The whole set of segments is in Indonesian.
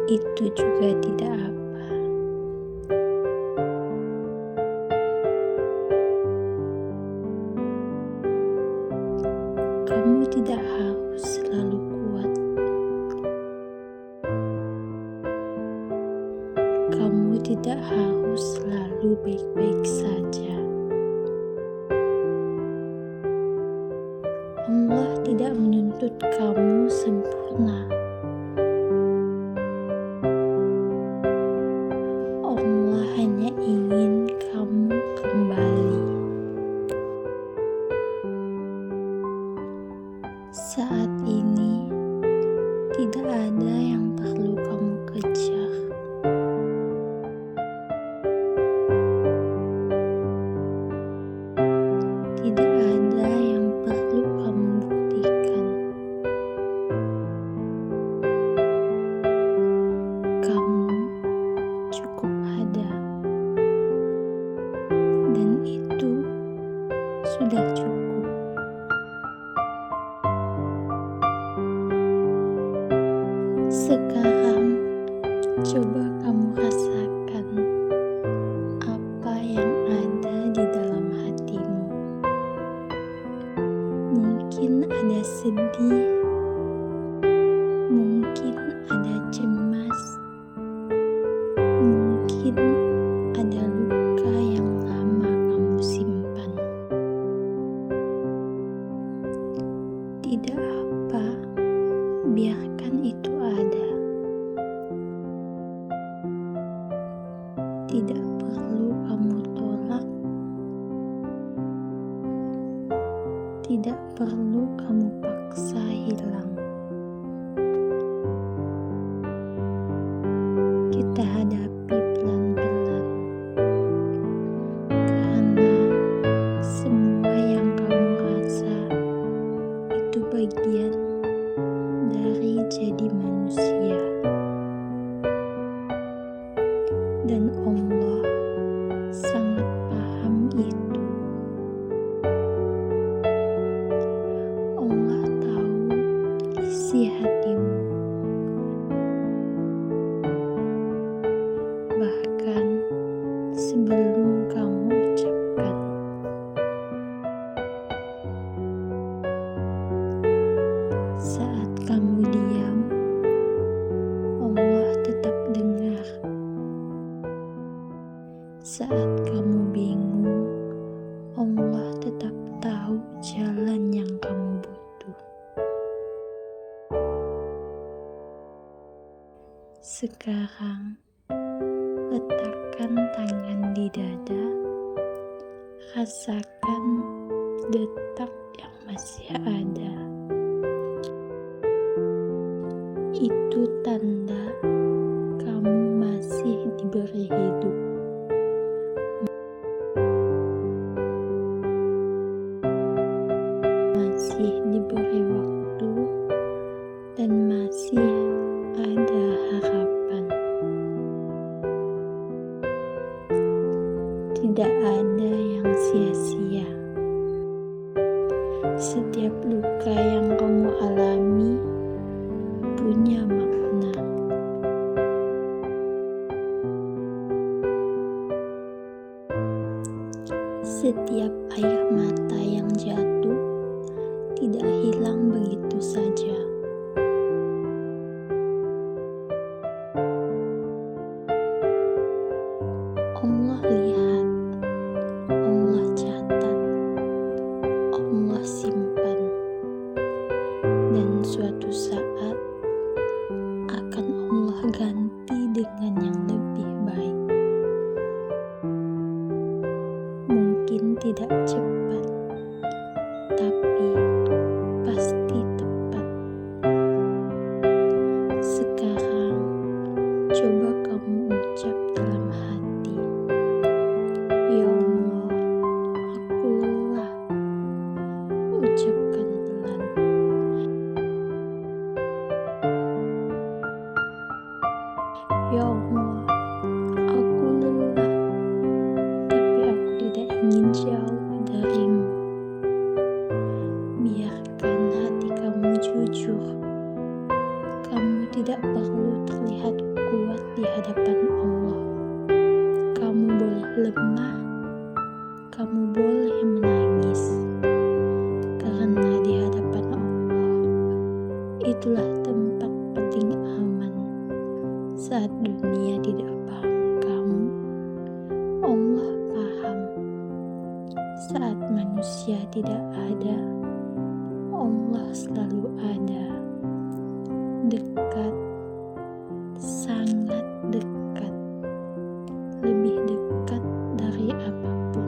itu juga tidak apa. Kamu tidak harus selalu kuat. Kamu tidak harus selalu baik-baik saja. Allah tidak menuntut kamu sempurna. Allah hanya ingin kamu kembali. Saat ini, tidak ada yang perlu kamu kejar. Tidak ada yang perlu kamu buktikan. Kamu cukup ada, dan itu sudah cukup. Sekarang, coba kamu rasakan apa yang ada di dalam hatimu. Mungkin ada sedih, mungkin ada cemas, mungkin ada luka yang lama kamu simpan. Tidak apa, biarkan itu ada. Tidak perlu kamu tolak. Tidak perlu kamu paksa hilang. Kita hadapi pelan-pelan. Karena semua yang kamu rasa itu bagian dari jadi manusia. Dan Allah sangat paham itu. Allah tahu isi hatimu. Bahkan sebelum kamu ucapkan. Saat kamu diam, Allah tetap dengar. Saat kamu bingung, Allah tetap tahu jalan yang kamu butuh. Sekarang, letakkan tangan di dada, rasakan detak yang masih ada. Itu tanda kamu masih diberi hidup. Masih diberi waktu dan masih ada harapan. Tidak ada yang sia-sia. Setiap luka yang kamu alami punya makna. Setiap air mata yang jatuh tidak hilang begitu saja. Allah lihat, Allah catat, Allah simpan, dan suatu saat akan Allah ganti dengan yang lebih baik. Mungkin tidak cepat, tapi pasti tepat. Sekarang, coba kamu ucap dalam hati, "Ya Allah, aku lelah." Ucapkan pelan. "Ya Allah, aku lelah, tapi aku tidak ingin jauh darimu." Biarkan hati kamu jujur. Kamu tidak perlu terlihat kuat di hadapan Allah. Kamu boleh lemah, kamu boleh menangis, karena di hadapan Allah itulah tempat paling aman. Saat dunia tidak paham kamu, Allah paham. Saat manusia tidak ada, Allah selalu ada. Dekat, sangat dekat, lebih dekat dari apapun.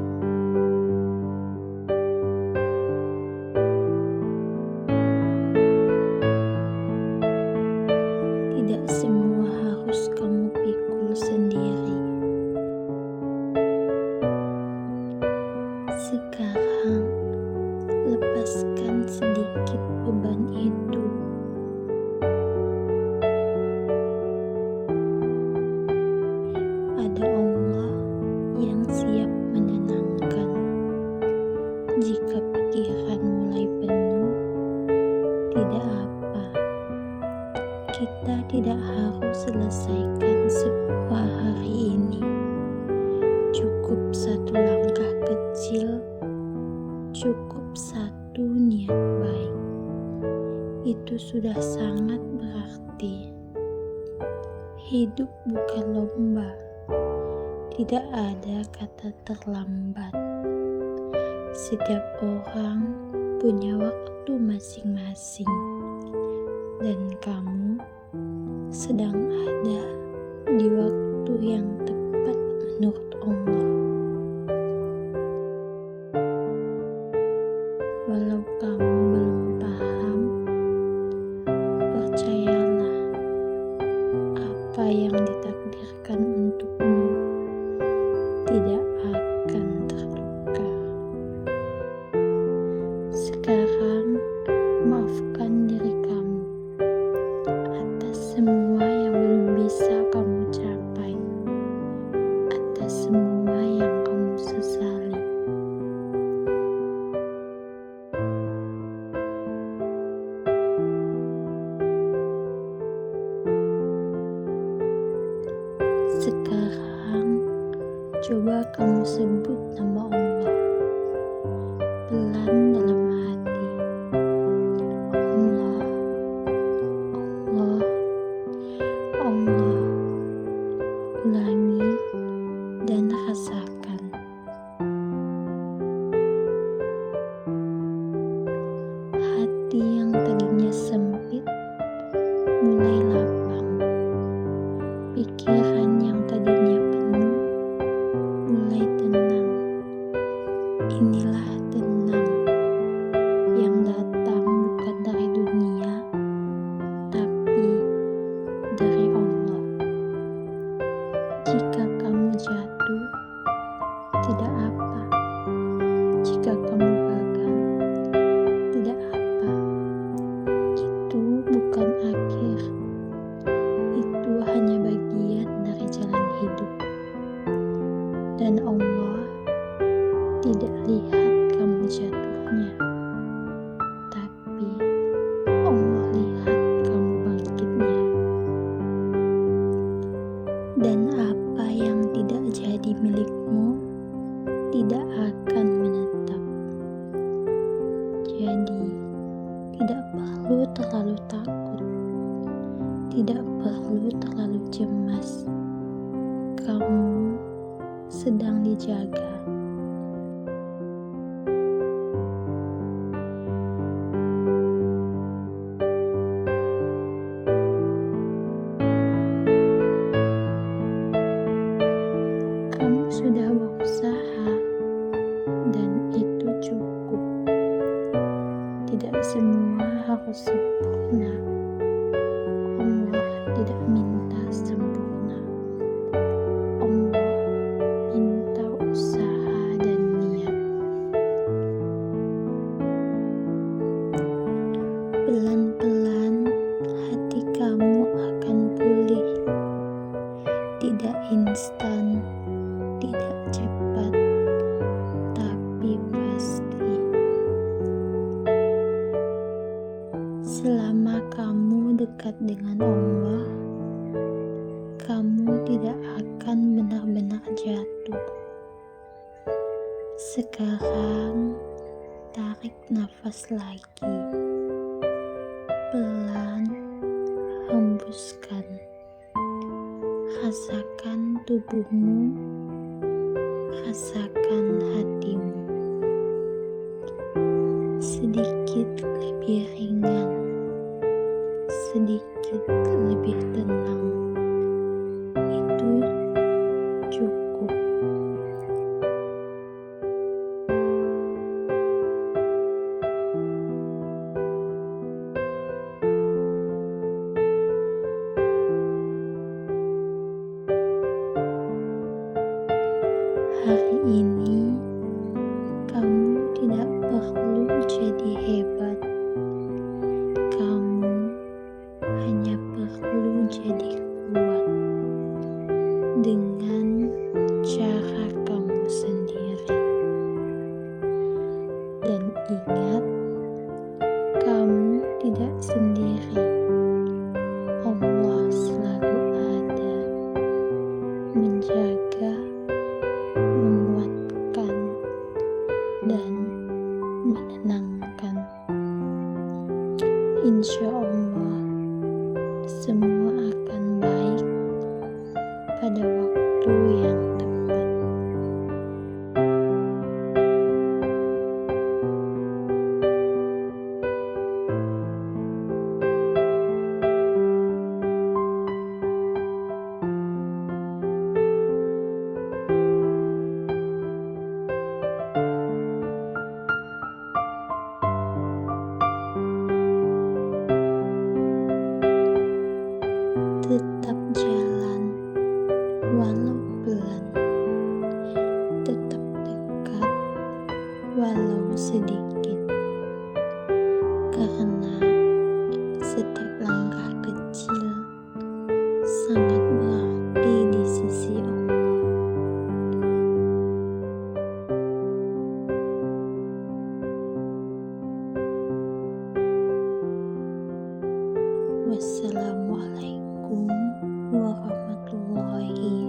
Tidak semua harus kamu pikul sendiri. Sekarang, lepaskan sedikit beban itu. Ada Allah yang siap menenangkan. Jika pikiran mulai penuh, tidak apa. Kita tidak harus selesaikan semua hari ini. Cukup satu langkah kecil, cukup satu niat baik. Itu sudah sangat berarti. Hidup bukan lomba. Tidak ada kata terlambat. Setiap orang punya waktu masing-masing, dan kamu sedang ada di waktu yang tepat menurut Allah. Walau kamu belum paham, percayalah, apa yang ditakdirkan untukmu tidak akan terluka. Sekarang, maafkan diri kamu atas semua yang belum bisa kamu capai, atas semua yang kamu sesali. Sekarang, coba kamu sebut nama Allah pelan dalam hati. Allah, Allah, Allah. Ulangi dan rasakan. Hati yang tadinya sempit mulai lapang. Pikiran yang tadinya penuh mulai tenang. Inilah tenang yang datang bukan dari dunia, tapi dari Allah. Jika kamu jatuh, tidak apa. Jika kamu gagal, tidak apa. Itu bukan akhir. Itu hanya bagian dari jalan hidup. Dan Allah tidak lihat kamu jatuhnya, tapi Allah lihat kamu bangkitnya. Dan apa yang tidak jadi milikmu tidak akan menetap. Jadi, tidak perlu terlalu takut, tidak perlu terlalu cemas. Kamu sedang dijaga. Kamu sudah berusaha, dan itu cukup. Tidak semua harus sempurna. Allah tidak minta sempurna. Allah minta usaha dan niat. Pelan-pelan hati kamu akan pulih. Tidak instan, tidak cepat, tapi pasti. Selama kamu dekat dengan Allah, kamu tidak akan benar-benar jatuh. Sekarang, tarik nafas lagi. Pelan, hembuskan. Rasakan tubuhmu, rasakan hatimu. Sedikit lebih ringan, sedikit lebih tenang. Itu cukup. Hari ini, kamu tidak perlu jadi hebat. Kamu hanya perlu jadi kuat dengan cara kamu sendiri. Dan ingat, kamu tidak sendiri. Allah selalu ada, menjaga, menguatkan, dan menenangkan. Insya Allah, semua akan baik pada waktu yang tepat. Tetap jalan, walau pelan. Tetap dekat, walau sedikit. Karena setiap langkah kecil sangat berarti di sisi Allah. Wassalamualaikum warahmatullahi